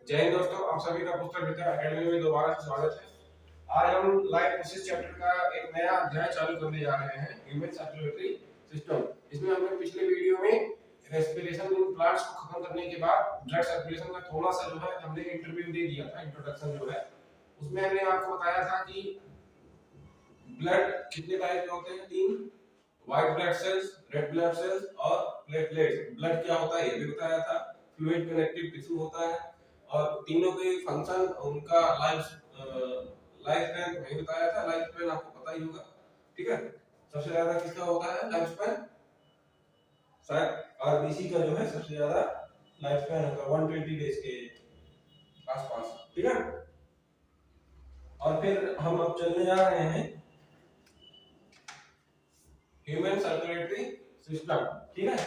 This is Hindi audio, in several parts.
जय हिंद दोस्तों, आप सभी का पुस्तक विद्या एकेडमी में दोबारा से स्वागत है। आज हम लाइफ प्रोसेस चैप्टर का एक नया अध्याय चालू करने जा रहे हैं, ह्यूमन सर्कुलेटरी सिस्टम। इसमें हमने पिछले वीडियो में रेस्पिरेशन इन प्लांट्स को खत्म करने के बाद ब्लड सर्कुलेशन का थोड़ा सा जो है हमने इंटरव्यू दे दिया था, इंट्रोडक्शन जो है उसमें हमने आपको बताया था कि ब्लड कितने टाइप के होते हैं, तीन, white blood cells, red blood cells और प्लेटलेट्स। ब्लड क्या होता है ये भी बताया था, फ्लूइड कनेक्टिव टिश्यू होता है और तीनों के फंक्शन, उनका लाइफ स्पैन नहीं बताया था। लाइफ स्पैन आपको पता ही होगा, ठीक है। सबसे ज्यादा किसका होता है लाइफ स्पैन, शायद आरबीसी का जो है सबसे ज्यादा लाइफ स्पैन होगा 120 डेज के आसपास, ठीक है। और फिर हम अब चलने जा रहे हैं ह्यूमन सर्कुलेटरी सिस्टम, ठीक है।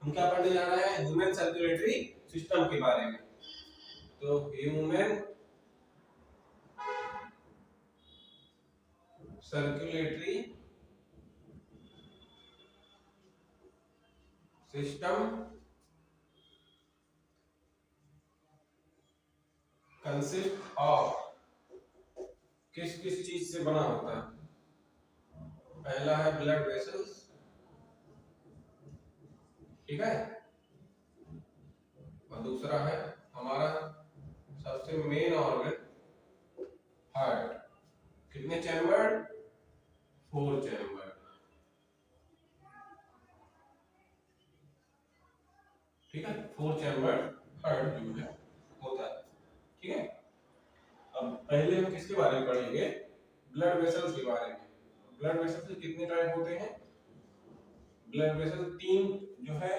हम क्या पढ़ने जा रहे हैं, ह्यूमन सर्कुलेटरी सिस्टम के बारे में। तो human circulatory system consist of, किस किस चीज से बना होता है। पहला है ब्लड वेसल्स, ठीक है, और दूसरा है हमारा सबसे मेन ऑर्गन हार्ट। कितने चैम्बर, 4 चैम्बर, ठीक है। 4 चैम्बर हार्ट जो है होता है, ठीक है। अब पहले हम किसके बारे में पढ़ेंगे, ब्लड वेसल्स के बारे में। ब्लड वेसल्स के कितने टाइप होते हैं, ब्लड वेसल 3 जो है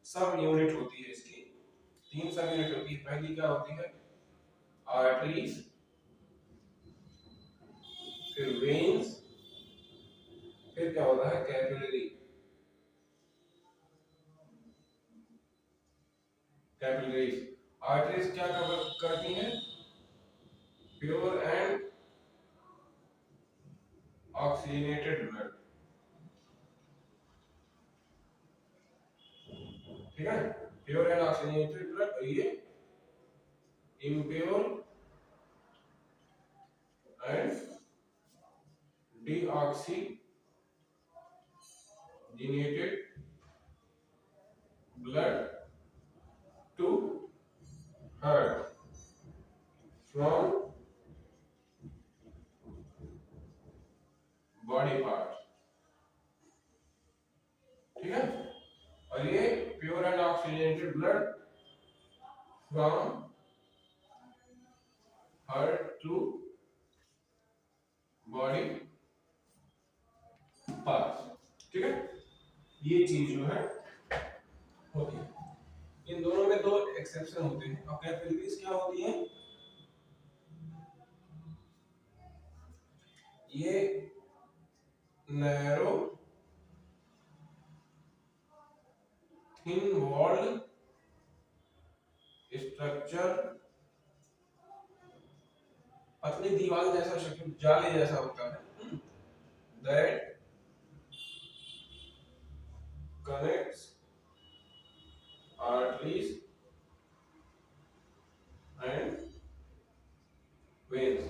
सब यूनिट होती है इसकी, 3 सब यूनिट होती है। पहली क्या होती है, आर्टरीज, फिर वेन्स, फिर क्या होता है कैपिलरी। कैपिलरीज, आर्टरीज क्या करती हैं, प्योर एंड ऑक्सीजनेटेड ब्लड, ठीक है। प्योर एंड ऑक्सीजनेटेड ब्लड, ये impure and deoxygenated blood to heart from body part, ठीक है। और ये pure and oxygenated blood from heart to body part, ठीक है। ये चीज जो है होती है। इन दोनों में 2 एक्सेप्शन होते हैं। और कैपिलरीज क्या होती है, ये नैरो थिन वॉल्ड स्ट्रक्चर, पतली दीवार जैसा शक्ल, जाले जैसा होता है, that connects arteries and veins.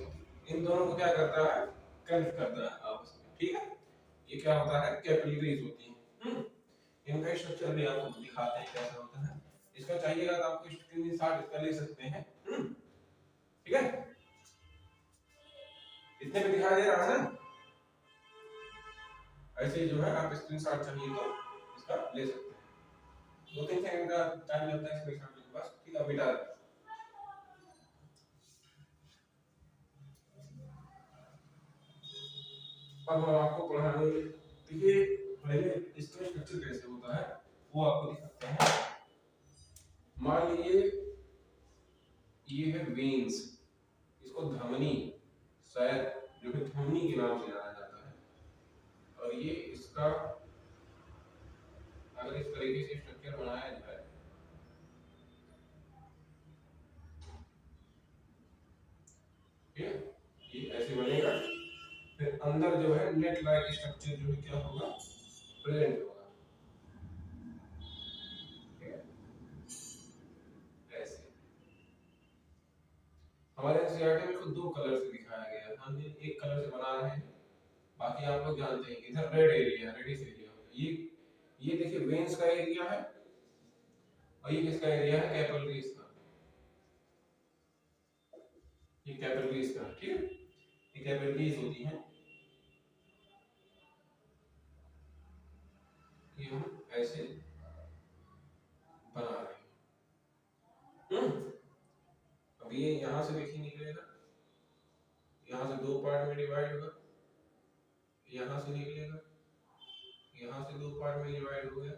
इन दोनों को क्या करता है, कनेक्ट करता है आपस में, ठीक है। ये क्या होता है, कैपिलरीज होती है। इनका स्ट्रक्चर भी आपको दिखाते हैं कैसा होता है। इसका चाहिएगा तो आपको स्क्रीनशॉट इसका ले सकते हैं, ठीक है। इतने में दिखाई दे रहा है ना, ऐसे ही जो है आप स्क्रीनशॉट चाहिए तो इसका ले सकते हैं। 2-3 सेकंड का टाइम लगता है स्क्रीनशॉट लेने के पास, ठीक है। बेटा अब हम आपको पढ़ाने, देखिए पहले इसका स्ट्रक्चर कैसे होता है वो आपको दिखाते हैं। मान लीजिए ये है वेन्स, इसको धमनी, शायद जो है धमनी के नाम से जाना जाता है। और ये इसका अगर इस तरीके से स्ट्रक्चर बनाया जाए, ठीक है, ये ऐसे बनेगा। फिर अंदर जो है नेट लाइक स्ट्रक्चर जो है क्या होगा, प्रेजेंट होगा, ठीक है, ऐसे। हमारे एनसीईआरटी में खुद दो कलर से दिखाया गया है, हम एक कलर से बना रहे हैं। बाकी आप लोग जानते हैं इधर रेड एरिया, रेडिश एरिया, ये देखिए वेन्स का एरिया है और ये किसका एरिया है, कैपिलरीज का। ये कैपिलरीज का, ठीक है, ये कैपिलरीज होती हैं, ये हम ऐसे बना रहे हैं। अब ये यहां से देखिए निकलेगा, यहां से दो पार्ट में डिवाइड होगा, यहां से निकलेगा, यहां से दो पार्ट में डिवाइड हो गया,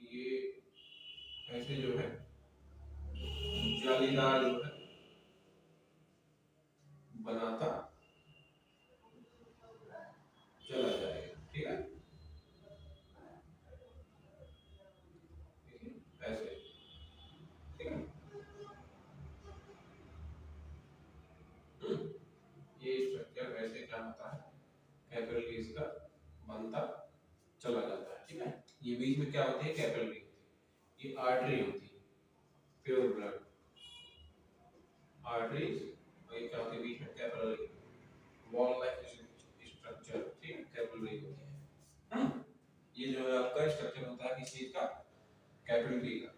ये ऐसे जो है जालीदार जो है बनाता चला जाएगा, ठीक है, ऐसे, ठीक है। ये स्ट्रक्चर ऐसे क्या होता है, कैपिलरीज का बनता चला जाता है, ठीक है। ये बीच में क्या होती है, कैपिलरी, ये आर्टरी होती है, प्योर ब्लड आर्टरीज, और ये क्या होती है बीच में, कैपिलरी वॉल लाइक स्ट्रक्चर, ठीक है, कैपिलरी होती है। ये जो है आपका स्ट्रक्चर होता है किस चीज का, कैपिलरी का।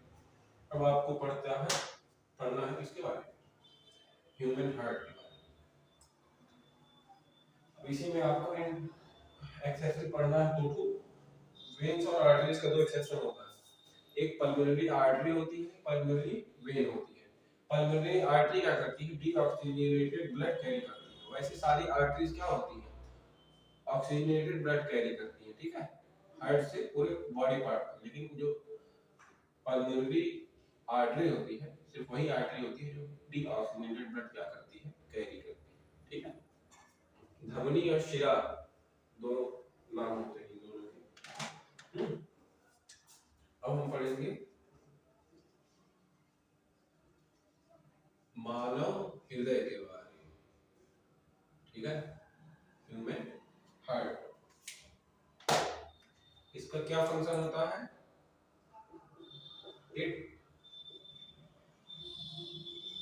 अब आपको पढ़ना है किसके बारे में, ह्यूमन हार्ट के बारे में। अब इसी में आपको इन एक्सरसाइज पढ़ना है दो, वेन्स और आर्टरीज का दो एक्सेप्शन होता है, एक पल्मोनरी आर्टरी होती है, पल्मोनरी वेन होती है। पल्मोनरी आर्टरी क्या करती है, डीऑक्सीजनेटेड ब्लड कैरी करती है, वैसे सारी आर्टरीज क्या होती है, ऑक्सीजनेटेड ब्लड कैरी करती है, ठीक है, हार्ट से पूरे बॉडी पार्ट पर। लेकिन जो पल्मोनरी आर्टरी होती है, सिर्फ वही आर्टरी होती है जो डीऑक्सीजनेटेड ब्लड क्या करती है, कैरी करती है, ठीक है। धमनी और शिरा दोनों नाम होते हैं दोनों के। अब हम पढ़ेंगे मानव हृदय के बारे में, ठीक है, ह्यूमन हार्ट। इसका क्या फंक्शन होता है, it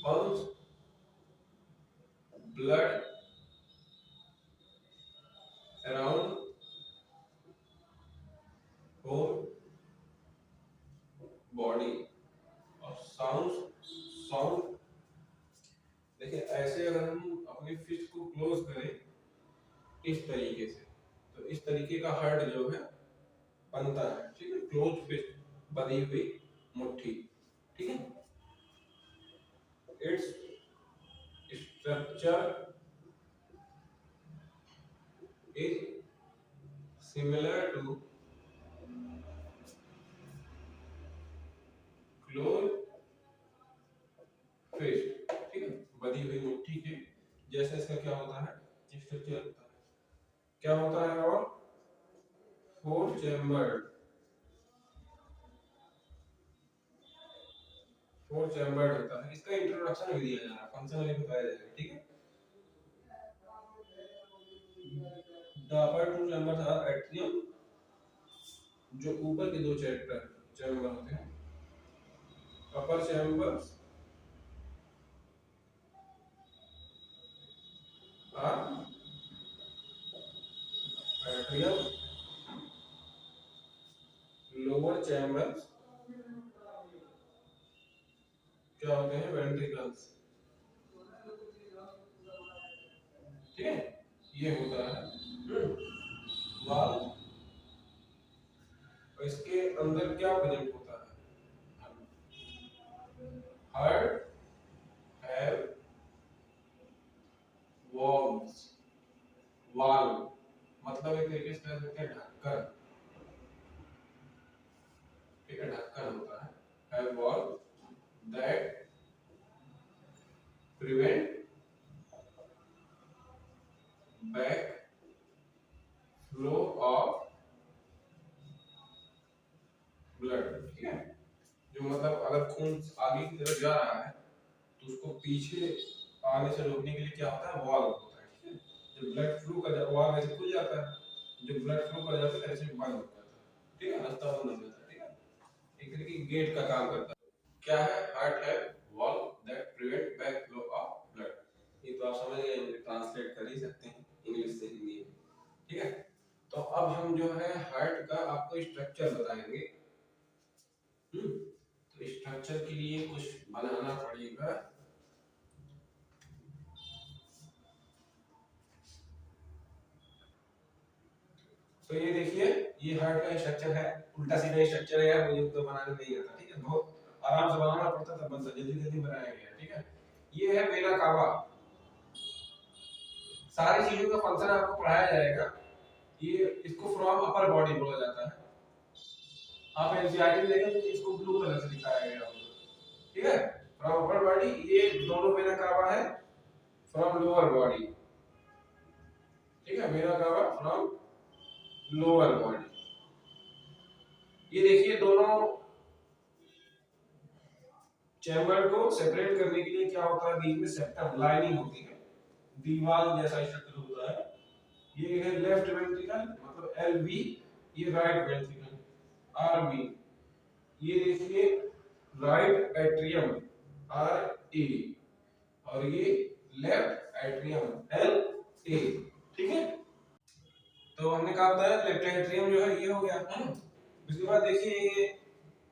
pumps blood around whole body और साउंड देखिए ऐसे अगर हम अपनी फिस्ट को क्लोज करें इस तरीके से, तो इस तरीके का हार्ट जो है बनता है, ठीक है, क्लोज फिस्ट, बंधी हुई मुट्ठी, ठीक है। Its structure is similar to close fist, ठीक है, बंधी हुई मुट्ठी के जैसे इसका क्या होता है, स्ट्रक्चर होता है, क्या होता है, और फोर चैम्बर्ड होता है। इसका इंट्रोडक्शन भी दिया जा रहा है, फंक्शन भी बताया जाएगा, ठीक है। The upper two chambers are atrium, जो ऊपर के दो चैम्बर होते हैं, upper chambers are atrium, lower chambers क्या होते हैं, वेंट्रिकल्स, ठीक है। ये होता है वाल्व, और इसके अंदर क्या प्रेजेंट होता है, हार्ट हैव वॉल्व्स, वाल्व मतलब एक तरीके से कह सकते हैं ढक्कन, ठीक है, ढक्कन होता है, have valve that prevent back flow of blood, ठीक है, जो मतलब अगर खून आगे की तरफ जा रहा है तो उसको पीछे आने से रोकने के लिए क्या होता है, वॉल्व होता है, ठीक है। जब ब्लड फ्लो का वॉल्व ऐसे खुल जाता है, जब ब्लड फ्लो कर जाता है ऐसे बंद हो जाता है, ठीक है, रास्ता बंद हो जाता है, ठीक है, एक तरीके की गेट का काम करता है। क्या है, हार्ट है वॉल्व दैट प्रिवेंट स्ट्रक्चर के लिए कुछ बनाना पड़ेगा। तो ये देखिए, ये हार्ट का स्ट्रक्चर है, उल्टा सीधा स्ट्रक्चर है यार, मुझे तो बनाने नहीं आता, ठीक है, बहुत आराम से बनाना पड़ता था, बनता जल्दी जल्दी बनाया गया, ठीक है। ये है वेना कावा। सारी चीजों का फंक्शन आपको पढ़ाया जाएगा। ये इसको फ्रॉम अपर बॉडी बोला जाता है। आप एनसीईआरटी में देखें तो इसको ब्लू कलर से दिखाया गया होगा, ठीक है। फ्रॉम अपर बॉडी, ये दोनों वेना कावा है फ्रॉम लोअर बॉडी, ठीक है, vena cava from lower body. ये देखिए, दोनों चैम्बर को सेपरेट करने के लिए क्या होता है, बीच में सेप्टम लाइनिंग होती है, दीवार जैसा स्ट्रक्चर होता है। ये है लेफ्ट वेंट्रिकल मतलब एलवी, ये राइट वेंट्रिकल आरवी। ये देखिए राइट एट्रियम आर ए, और ये लेफ्ट एट्रियम एल ए, ठीक है। तो हमने कहा था लेफ्ट एट्रियम जो है ये हो गया। उसके बाद देखिए, ये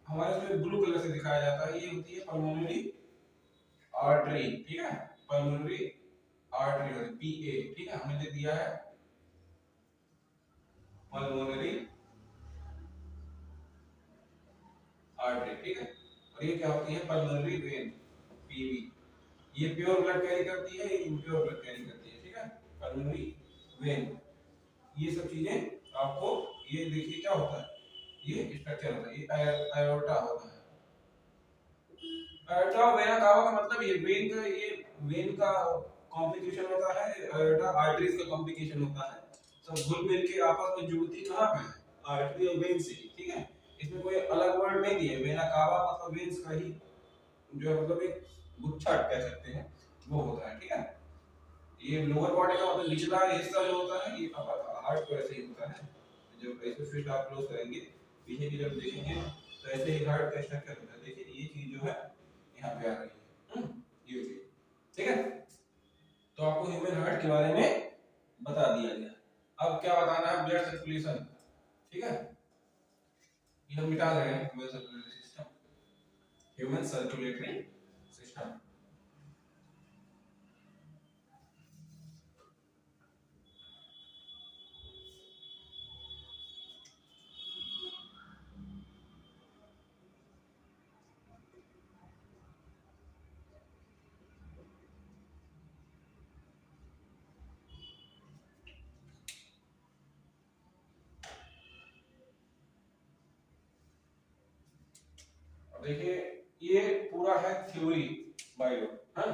हमारे इसमें ब्लू कलर से दिखाया जाता है, ये होती है पल्मोनरी आर्टरी, ठीक है, पल्मोनरी आर्टरी पीए, ठीक है, हमने दिया है पल्मोनरी आर्टरी, ठीक है। और ये क्या होती है, पल्मोनरी वेन पीवी। ये प्योर ब्लड कैरी करती है, ये इम्प्योर ब्लड कैरी करती है, ठीक है, पल्मोनरी वेन। ये सब चीजें आपको, ये देखिए क्या होता है, ये स्ट्रक्चर होता है, ये आयोर्टा होता है। आयोर्टा वेना कावा का मतलब ये वेन का, ये वेन का कॉम्प्लिकेशन होता है, आयोर्टा आर्टरीज का कॉम्प्लिकेशन होता है। सब घुल मिल के आपस में जुड़ती कहां पे है, आर्टरी और वेन से, ठीक है। इसमें कोई अलग वर्ड नहीं दिए, वेना कावा मतलब वेन्स का ही जो है, मतलब एक गुच्छा कह सकते हैं, वो होता है, ठीक है। ये लोअर बॉडी का मतलब निचला हिस्सा जो होता है, ये हार्ट को ऐसे ही होता है। जब ऐसे फिट आप क्लोज करेंगे पीछे की तरफ देखेंगे तो ऐसे ही हार्ट का स्ट्रक्चर होता है। देखिए ये चीज जो है यहाँ पे आ रही है, ये चीज, ठीक है। तो आपको ह्यूमन हार्ट के बारे में बता दिया गया। अब क्या बताना है, ब्लड सर्कुलेशन, ठीक है। ये हम मिटा रहे हैं, human circulatory system, human circulatory system. देखिए ये पूरा है थ्योरी बायो, हाँ,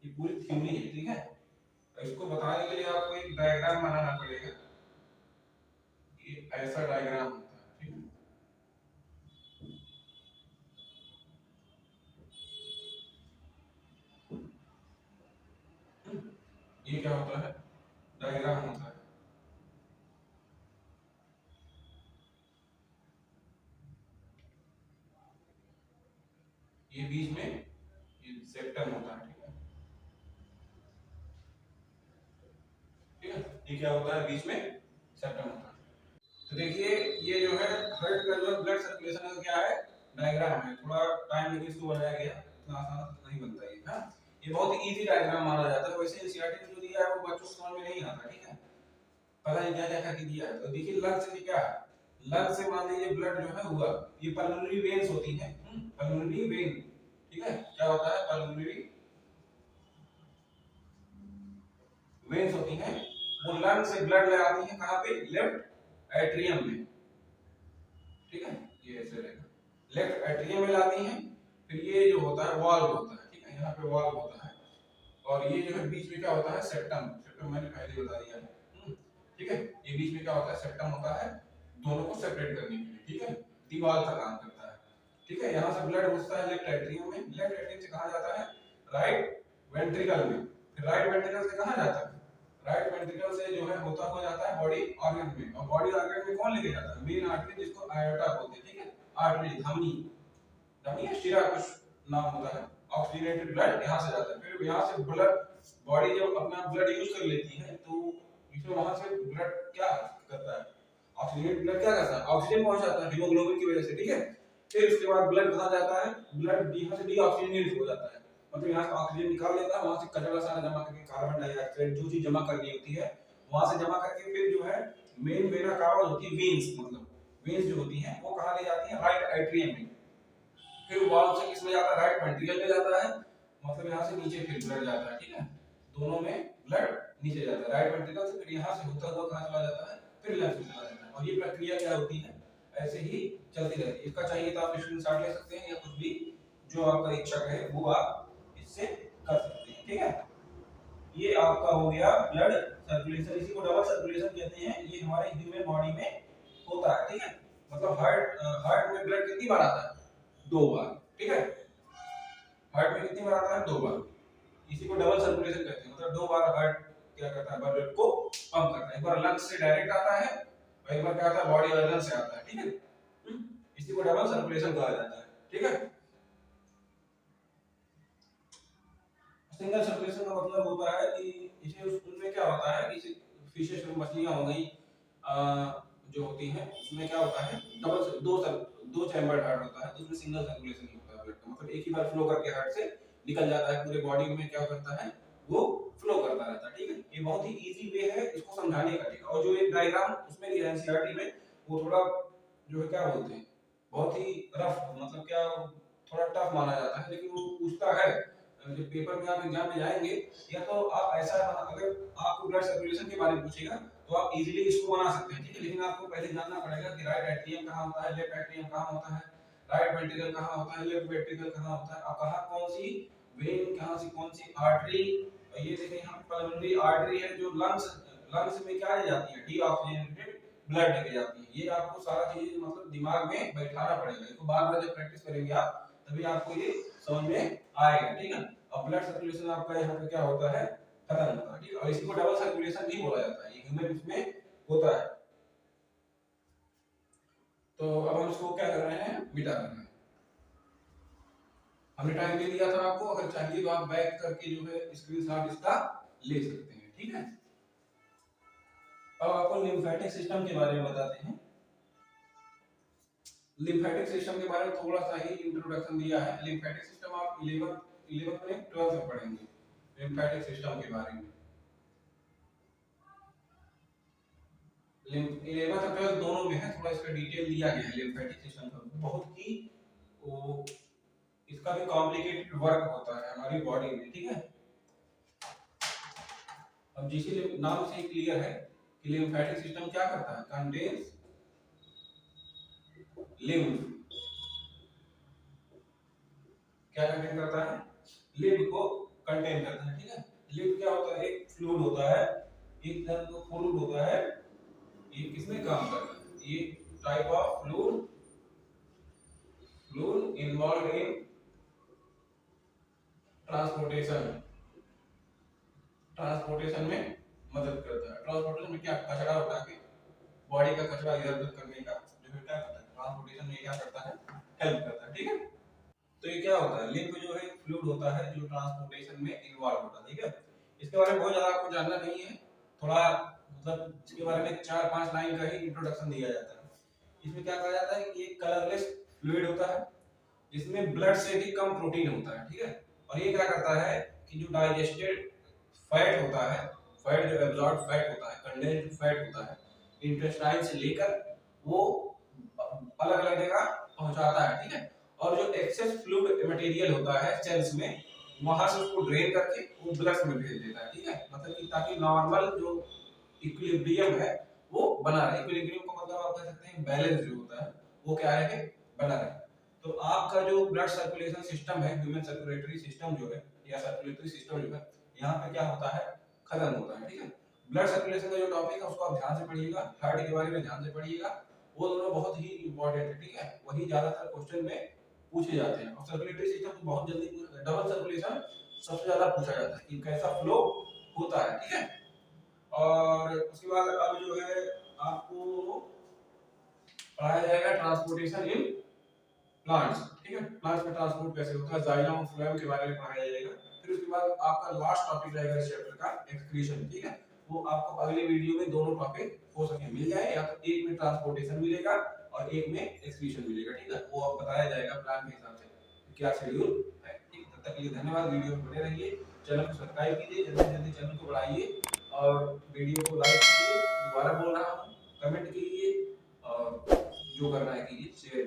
ये पूरी थ्योरी है, ठीक है। इसको बताने के लिए आपको एक डायग्राम बनाना पड़ेगा। ये ऐसा डायग्राम होता है, ठीक है। ये क्या होता है, डायग्राम होता है। ये बीच में ये सेप्टम होता है, ठीक है, ठीक है। ये क्या होता है, बीच में सेप्टम होता है। तो देखिए ये जो है हार्ट का जो ब्लड सर्कुलेशन का क्या है, डायग्राम है। थोड़ा टाइम लेके इसको बनाया गया, इतना आसान नहीं बनता ये, हाँ। ये बहुत इजी डायग्राम माना जाता है। वैसे एनसीईआरटी में जो दिया है वो बच्चों को समझ में नहीं आता, ठीक है, पता नहीं क्या क्या करके दिया है। तो देखिए लंग से क्या है, लंग से मान लीजिए ब्लड जो है हुआ, ये पल्मोनरी वेन्स होती हैं, पल्मोनरी वेन, ठीक है। क्या होता है, पल्मोनरी वेन्स होती हैं, वो लंग से ब्लड ले आती हैं कहां पे, लेफ्ट एट्रियम में, ठीक है। ये ऐसे रहेगा, लेफ्ट एट्रियम में लाती हैं। फिर ये जो होता है वाल्व होता है, ठीक है, यहाँ पे वाल्व होता है। और ये जो है बीच में क्या होता है, सेप्टम, सेप्टम मैंने पहले बता दिया है, ठीक है। ये बीच में क्या होता है, सेप्टम होता है, दोनों को सेपरेट करने के लिए, ठीक है, दीवार का काम करता है, ठीक है। यहाँ से ब्लड घुसता है लेफ्ट एट्रियम में, लेफ्ट एट्रियम से कहाँ जाता है, राइट वेंट्रिकल में। फिर राइट वेंट्रिकल से कहाँ जाता है, राइट वेंट्रिकल से जो है होता हुआ जाता है बॉडी ऑर्गन में। और बॉडी ऑर्गन में कौन लेके जाता है, मेन आर्टरी, जिसको आयोटा बोलते हैं, ठीक है, आर्टरी, धमनी, धमनी या शिरा कुछ नाम होता है। ऑक्सीजनेटेड ब्लड यहाँ से जाता है, फिर यहाँ से ब्लड, बॉडी जब अपना ब्लड यूज कर लेती है तो इसमें वहां से ब्लड क्या करता है, ऑक्सीजनेटेड ब्लड क्या करता है, ऑक्सीजन पहुंचाता है हीमोग्लोबिन की वजह से, ठीक है। फिर उसके बाद ब्लड कहाँ जाता है, ब्लड यहाँ से डीऑक्सीजनेट हो जाता है, मतलब यहाँ से ऑक्सीजन निकाल लेता है, वहां से कचरा सारा जमा करके कार्बन डाइऑक्साइड जो चीज जमा करनी होती है वहां से जमा करके फिर जो है मेन वेना कावा होती है, वेन्स मतलब वेन्स जो होती हैं वो कहाँ ले जाती है, राइट एट्रियम में, फिर वाल्व से किसमें जाता है, राइट वेंट्रिकल में जाता है, मतलब यहाँ से नीचे फिर ब्लड जाता है, ठीक है, दोनों में ब्लड नीचे जाता है, राइट वेंट्रिकल से, फिर यहाँ से होता हुआ कहाँ चला जाता है, फिर लेफ्ट में चला जाता है, और ये प्रक्रिया क्या होती है ऐसे ही चलती रहती है। इसका चाहिए तो आप स्क्रीनशॉट ले सकते हैं या कुछ भी जो आपका इच्छा है वो आप इससे कर सकते हैं, ठीक है। ये आपका हो गया ब्लड सर्कुलेशन, इसी को डबल सर्कुलेशन कहते हैं, ये हमारे ह्यूमन बॉडी में होता है, ठीक है, मतलब हार्ट में ब्लड कितनी बार आता है, 2 बार, ठीक है, हार्ट में कितनी बार आता है, 2 बार, इसी को डबल सर्कुलेशन कहते हैं, मतलब 2 बार हार्ट क्या करता है, ब्लड को पंप करता है, एक बार लंग्स से डायरेक्ट आता है और एक बार क्या आता है बॉडी ऑर्गन से आता है, ठीक है, इसी को डबल सर्कुलेशन कहा जाता है, ठीक है। सिंगल सर्कुलेशन का मतलब होता है कि इसे उसमें क्या होता है कि फिशेस में मछलियां हो गई जो होती हैं उसमें क्या होता है दो चैम्बर हार्ट होता है, तो उसमें सिंगल सर्कुलेशन नहीं होता है ब्लड का, मतलब एक ही बार फ्लो करके हार्ट से निकल जाता है, पूरे बॉडी में क्या करता है वो फ्लो करता रहता है, ठीक है। ये बहुत ही इजी वे है इसको समझाने का, ठीक है, और जो एक डायग्राम उसमें दिया है एनसीईआरटी में वो थोड़ा जो है क्या बोलते हैं बहुत ही रफ, मतलब क्या थोड़ा टफ माना जाता है, लेकिन वो पूछता है जब पेपर में आप एग्जाम में जाएंगे, या तो आप ऐसा अगर आपको ब्लड सर्कुलेशन के बारे में पूछेगा तो आप इजीली इसको बना सकते हैं, ठीक है, लेकिन आपको पहले जानना पड़ेगा कि राइट एट्रियम कहाँ होता है, लेफ्ट एट्रियम कहाँ होता है, राइट वेंट्रिकल कहाँ होता है, लेफ्ट वेंट्रिकल कहाँ होता है, और कहाँ कौन सी वेन, कहाँ से कौन सी आर्टरी, ये देखें यहाँ पे पल्मोनरी आर्टरी है जो लंग्स में क्या ले जाती है, डीऑक्सीजनेटेड ब्लड लेके जाती है, ये आपको सारा चीज मतलब दिमाग में बैठाना पड़ेगा, इसको बार-बार जब प्रैक्टिस करेंगे आप तभी आपको ये समझ में आएगा, ठीक है। अब ब्लड सर्कुलेशन आपका यहाँ पे क्या होता है खत्म होता है, ठीक है, और इसी को डबल सर्कुलेशन भी बोला जाता है, ये ह्यूमन में होता है। तो अब हम इसको क्या कर रहे हैं, मिटा रहे हैं, हमने टाइम दे दिया था आपको, अगर चाहिए तो आप बैक करके जो है स्क्रीनशॉट इसका ले सकते हैं, ठीक है। अब आपको लिम्फेटिक सिस्टम के बारे में बताते हैं। लिम्फेटिक सिस्टम के बारे में थोड़ा सा ही इंट्रोडक्शन दिया है, लिम्फेटिक सिस्टम आप 11th में 12th में पढ़ेंगे लिम्फेटिक सिस्टम के बारे में, 11th और 12th दोनों में है, थोड़ा इसका डिटेल दिया गया है लिम्फेटिक सिस्टम का, बहुत ही वो इसका भी कॉम्प्लिकेटेड वर्क होता है हमारी बॉडी में, ठीक है। अब जिस नाम से क्लियर है कि लिम्फेटिक सिस्टम क्या करता है, कंटेन्स लिम्फ, क्या कंटेन करता है, लिम्फ को कंटेन करता है, ठीक है। लिम्फ क्या होता है, एक फ्लूइड होता है, एक तरह का फ्लूइड होता है, ये किसमें काम करता है, ये type of fluid involve in transportation में मदद करता है, ट्रांसपोर्टेशन में क्या कचरा होता है, बॉडी का कचरा इधर उधर करने का जो है क्या करता है, ट्रांसपोर्टेशन में क्या करता है, हेल्प करता है, ठीक है। तो ये क्या होता है, लिम्फ जो है फ्लूइड होता है जो ट्रांसपोर्टेशन में इन्वॉल्व होता है, ठीक है। इसके बारे में बहुत ज्यादा आपको जानना नहीं है, थोड़ा मतलब इसके बारे में 4-5 लाइन का ही इंट्रोडक्शन दिया जाता है। इसमें क्या कहा जाता है कि ये कलरलेस फ्लूइड होता है जिसमें ब्लड से भी कम प्रोटीन होता है, ठीक है, और ये क्या करता है कि जो डाइजेस्टेड फैट होता है, फैट जो एब्जॉर्ब फैट होता है, कंडेंस्ड फैट होता है, इंटेस्टाइन से लेकर वो अलग अलग जगह पहुंचाता है, ठीक है, और जो एक्सेस फ्लूइड मटेरियल होता है सेल्स में वहां से उसको ड्रेन करके वो ब्लड में भेज देता है, ठीक है, मतलब कि ताकि नॉर्मल जो इक्विलिब्रियम है वो बना रहे, इक्विलिब्रियम का मतलब आप कह सकते हैं बैलेंस जो होता है वो क्या रहे, बना रहे। तो आपका जो ब्लड सर्कुलेशन सिस्टम है, ह्यूमन सर्कुलेटरी सिस्टम जो है या सर्कुलेटरी सिस्टम जो है यहाँ पे क्या होता है, खत्म होता है, ठीक है। ब्लड सर्कुलेशन का जो टॉपिक है उसको आप ध्यान से पढ़िएगा, हार्ट के बारे में ध्यान से पढ़िएगा, वो दोनों बहुत ही इंपॉर्टेंट है, ठीक है, वही ज्यादातर क्वेश्चन में पूछे जाते हैं, और सर्कुलेटरी सिस्टम तो बहुत जल्दी पूछा, डबल सर्कुलेशन सबसे ज्यादा पूछा जाता है कि कैसा फ्लो होता है, ठीक है। और उसके बाद अब जो है आपको पढ़ाया जाएगा ट्रांसपोर्टेशन इन प्लांट्स, ठीक है, प्लांट्स में ट्रांसपोर्ट कैसे होता है, जाइलम और फ्लोएम के बारे में पढ़ाया जाएगा। फिर उसके बाद आपका लास्ट टॉपिक रहेगा इस चैप्टर का एक्सक्रीशन, ठीक है, वो आपको अगले वीडियो में दोनों टॉपिक हो सके मिल जाए, या तो एक में ट्रांसपोर्टेशन मिलेगा और एक में एक्सक्रीशन मिलेगा। ठीक है, वो अब बताया जाएगा प्लान के हिसाब से क्या शेड्यूल है। ठीक, तब तक के लिए धन्यवाद। वीडियो में बने रहिए, चैनल को सब्सक्राइब कीजिए, जल्दी से जल्दी चैनल को बढ़ाइए और वीडियो को लाइक कीजिए। दोबारा बोल रहा हूँ, कमेंट कीजिए और जो करना है कीजिए, शेयर